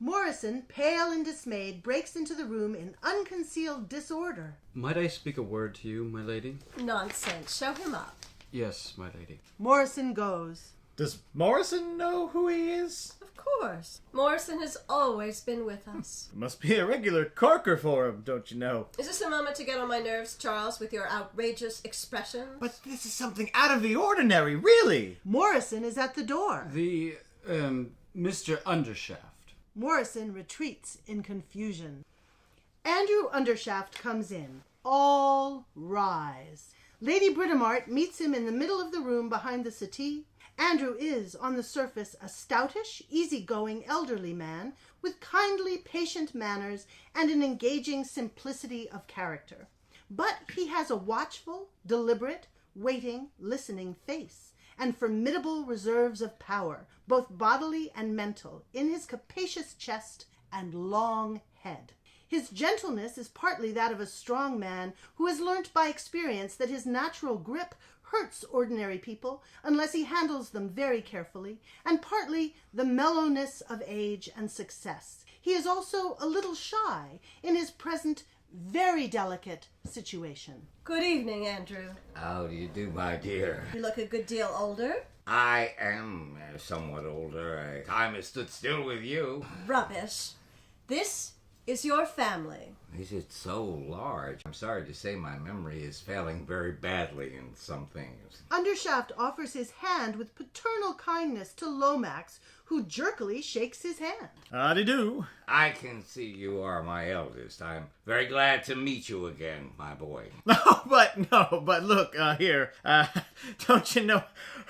Morrison, pale and dismayed, breaks into the room in unconcealed disorder. Might I speak a word to you, my lady? Nonsense. Show him up. Yes, my lady. Morrison goes. Does Morrison know who he is? Of course. Morrison has always been with us. Must be a regular corker for him, don't you know? Is this a moment to get on my nerves, Charles, with your outrageous expressions? But this is something out of the ordinary, really. Morrison is at the door. Mr. Undershaft. Morrison retreats in confusion. Andrew Undershaft comes in. All rise. Lady Britomart meets him in the middle of the room behind the settee. Andrew is, on the surface, a stoutish, easy-going, elderly man with kindly, patient manners and an engaging simplicity of character. But he has a watchful, deliberate, waiting, listening face, and formidable reserves of power, both bodily and mental, in his capacious chest and long head. His gentleness is partly that of a strong man who has learnt by experience that his natural grip hurts ordinary people unless he handles them very carefully, and partly the mellowness of age and success. He is also a little shy in his present very delicate situation. Good evening, Andrew. How do you do, my dear? You look a good deal older. I am somewhat older. Time has stood still with you. Rubbish. This is your family. Is it so large? I'm sorry to say my memory is failing very badly in some things. Undershaft offers his hand with paternal kindness to Lomax, who jerkily shakes his hand. Howdy-do. I can see you are my eldest. I'm very glad to meet you again, my boy. But look, here, don't you know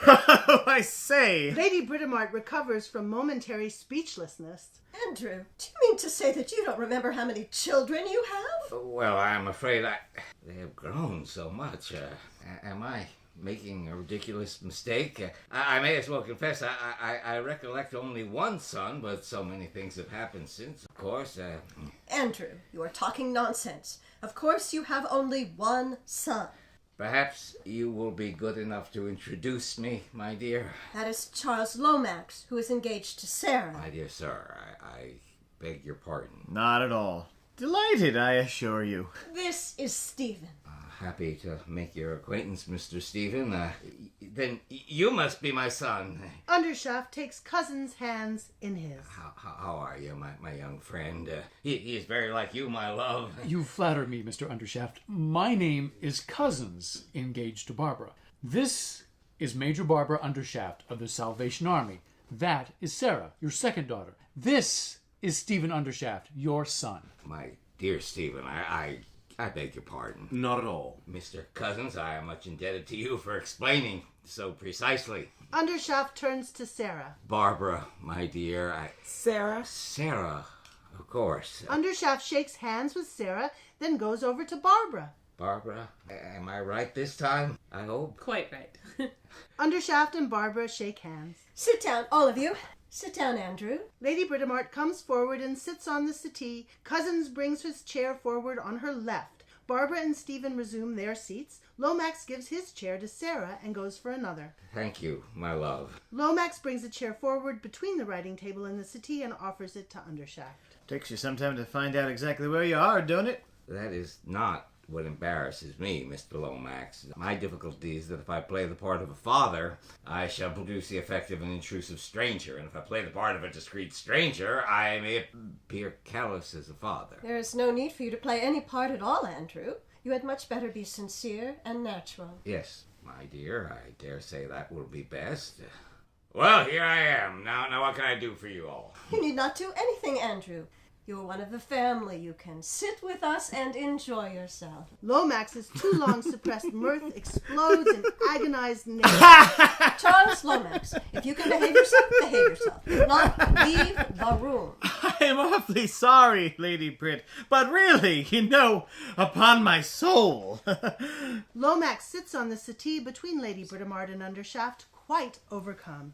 what I say? Lady Britomart recovers from momentary speechlessness. Andrew, do you mean to say that you don't remember how many children you have? Well, I'm afraid they have grown so much. Am I making a ridiculous mistake? I may as well confess I recollect only one son, but so many things have happened since, of course. Andrew, you are talking nonsense. Of course you have only one son. Perhaps you will be good enough to introduce me, my dear. That is Charles Lomax, who is engaged to Sarah. My dear sir, I beg your pardon. Not at all. Delighted, I assure you. This is Stephen. Happy to make your acquaintance, Mr. Stephen. Then you must be my son. Undershaft takes Cousin's hands in his. How are you, my young friend? He is very like you, my love. You flatter me, Mr. Undershaft. My name is Cusins, engaged to Barbara. This is Major Barbara Undershaft of the Salvation Army. That is Sarah, your second daughter. This is Stephen Undershaft, your son. My dear Stephen, I beg your pardon. Not at all. Mr. Cusins, I am much indebted to you for explaining so precisely. Undershaft turns to Sarah. Barbara, my dear, Sarah? Sarah, of course. Undershaft shakes hands with Sarah, then goes over to Barbara. Barbara, am I right this time? I hope. Quite right. Undershaft and Barbara shake hands. Sit down, all of you. Sit down, Andrew. Lady Britomart comes forward and sits on the settee. Cousins brings his chair forward on her left. Barbara and Stephen resume their seats. Lomax gives his chair to Sarah and goes for another. Thank you, my love. Lomax brings a chair forward between the writing table and the settee and offers it to Undershaft. Takes you some time to find out exactly where you are, don't it? That is not what embarrasses me, Mr. Lomax. My difficulty is that if I play the part of a father, I shall produce the effect of an intrusive stranger, and if I play the part of a discreet stranger, I may appear callous as a father. There is no need for you to play any part at all, Andrew. You had much better be sincere and natural. Yes, my dear, I dare say that will be best. Well, here I am. Now what can I do for you all? You need not do anything, Andrew. You're one of the family. You can sit with us and enjoy yourself. Lomax's too long suppressed mirth explodes in agonized name. Charles Lomax, if you can behave yourself, behave yourself. If not, leave the room. I'm awfully sorry, Lady Brit, but really, upon my soul. Lomax sits on the settee between Lady Britomart and Undershaft, quite overcome.